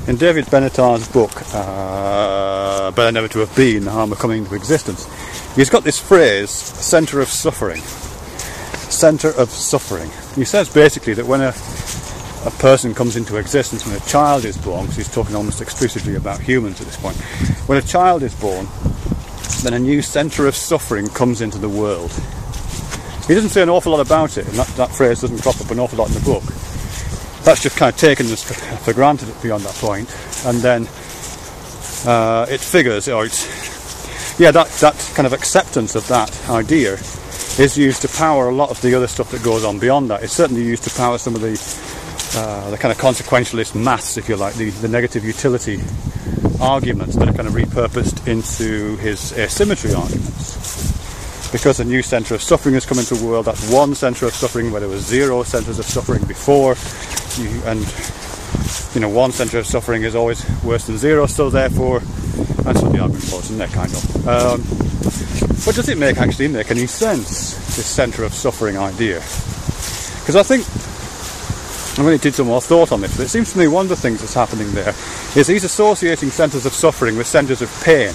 In David Benatar's book, Better Never to Have Been, The Harm of Coming into Existence, he's got this phrase, centre of suffering. Centre of suffering. He says basically that when a person comes into existence, when a child is born, because he's talking almost exclusively about humans at this point, when a child is born, then a new centre of suffering comes into the world. He doesn't say an awful lot about it, and that phrase doesn't crop up an awful lot in the book. That's just kind of taken for granted beyond that point, and then it figures, or that kind of acceptance of that idea is used to power a lot of the other stuff that goes on beyond that. It's certainly used to power some of the kind of consequentialist maths, if you like, the negative utility arguments that are kind of repurposed into his asymmetry arguments. Because a new centre of suffering has come into the world, that's one centre of suffering where there was zero centres of suffering before, and one centre of suffering is always worse than zero, so therefore, that's what the argument was, isn't it, kind of. But does it actually make any sense, this centre of suffering idea? Because I think, I really did some more thought on this, but it seems to me one of the things that's happening there is he's associating centres of suffering with centres of pain,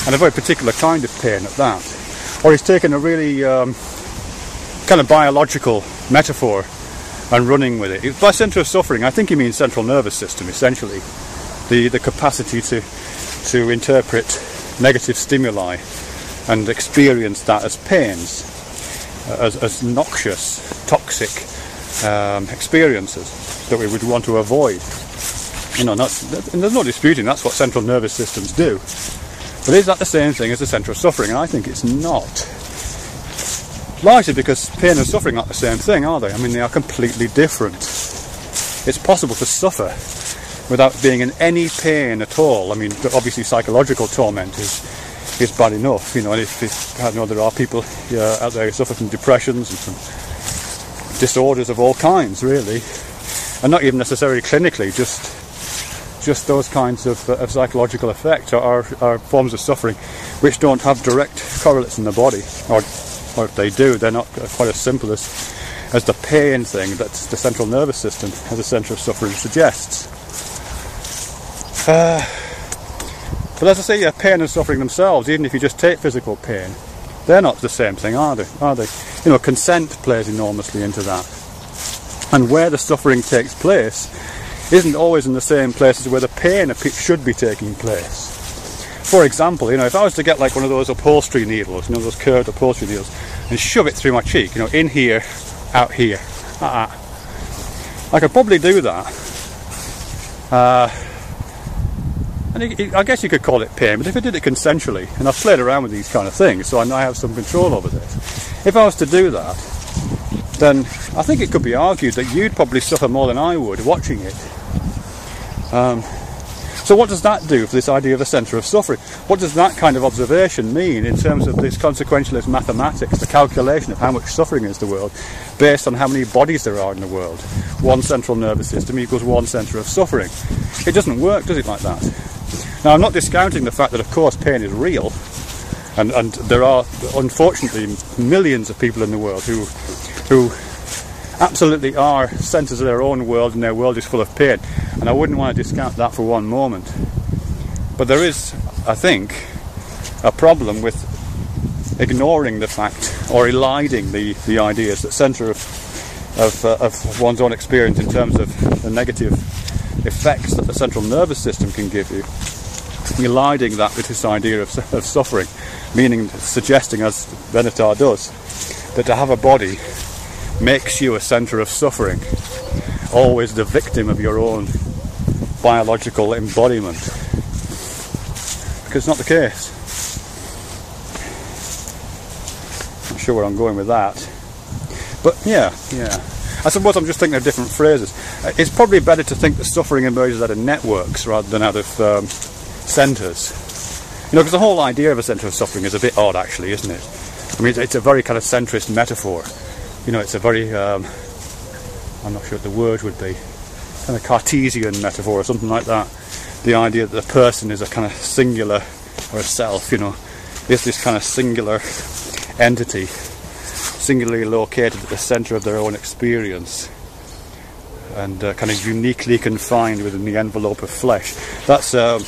and a very particular kind of pain at that. Or he's taken a really kind of biological metaphor and running with it. By centre of suffering, I think he means central nervous system, essentially. The capacity to interpret negative stimuli and experience that as pains, as noxious, toxic experiences that we would want to avoid. And there's no disputing that's what central nervous systems do. But is that the same thing as the centre of suffering? And I think it's not. Largely because pain and suffering aren't the same thing, are they? I mean, they are completely different. It's possible to suffer without being in any pain at all. I mean, obviously psychological torment is bad enough, and there are people out there who suffer from depressions and from disorders of all kinds, really. And not even necessarily clinically, just those kinds of psychological effects are forms of suffering which don't have direct correlates in the body, or if they do, they're not quite as simple as the pain thing that the central nervous system as a centre of suffering suggests. But as I say, pain and suffering themselves, even if you just take physical pain, they're not the same thing, are they? Consent plays enormously into that, and where the suffering takes place isn't always in the same places where the pain should be taking place. For example, if I was to get like one of those upholstery needles, those curved upholstery needles, and shove it through my cheek, in here, out here, I could probably do that. And I guess you could call it pain, but if I did it consensually, and I've played around with these kind of things, so I know I have some control over this. If I was to do that, then I think it could be argued that you'd probably suffer more than I would watching it. So what does that do for this idea of a centre of suffering? What does that kind of observation mean in terms of this consequentialist mathematics, the calculation of how much suffering is in the world, based on how many bodies there are in the world? One central nervous system equals one centre of suffering. It doesn't work, does it, like that? Now, I'm not discounting the fact that, of course, pain is real, and there are, unfortunately, millions of people in the world who absolutely are centres of their own world, and their world is full of pain, and I wouldn't want to discount that for one moment. But there is, I think, a problem with ignoring the fact or eliding the ideas that centre of one's own experience in terms of the negative effects that the central nervous system can give you, eliding that with this idea of suffering, meaning suggesting, as Benatar does, that to have a body makes you a centre of suffering, always the victim of your own biological embodiment, because it's not the case. Not sure where I'm going with that, but yeah, I suppose I'm just thinking of different phrases. It's probably better to think that suffering emerges out of networks rather than out of centres, because the whole idea of a centre of suffering is a bit odd, actually, isn't it? I mean, it's a very kind of centrist metaphor. It's a very, I'm not sure what the word would be, kind of Cartesian metaphor or something like that. The idea that the person is a kind of singular, or a self, is this kind of singular entity, singularly located at the centre of their own experience. and kind of uniquely confined within the envelope of flesh. That's, as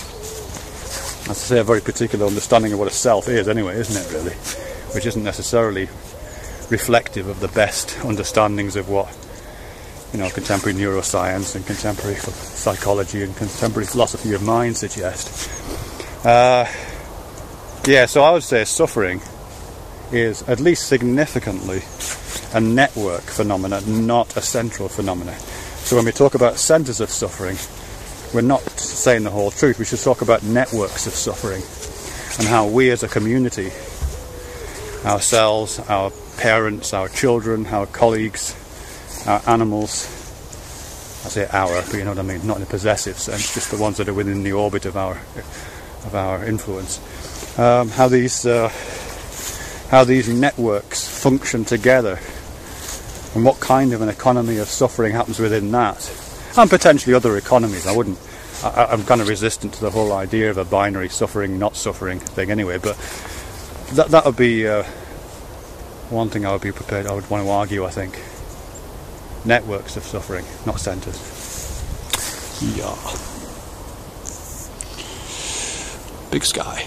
I say, a very particular understanding of what a self is anyway, isn't it, really? Which isn't necessarily reflective of the best understandings of what, you know, contemporary neuroscience and contemporary psychology and contemporary philosophy of mind suggest. Yeah, so I would say suffering is at least significantly a network phenomenon, not a central phenomenon. So when we talk about centres of suffering, we're not saying the whole truth. We should talk about networks of suffering and how we as a community, ourselves, our parents, our children, our colleagues, our animals, I say our, but you know what I mean, not in a possessive sense, just the ones that are within the orbit of our influence, how these networks function together, and what kind of an economy of suffering happens within that, and potentially other economies. I'm kind of resistant to the whole idea of a binary suffering, not suffering thing anyway, but that would be one thing I would want to argue, I think. Networks of suffering, not centres. Yeah. Big sky.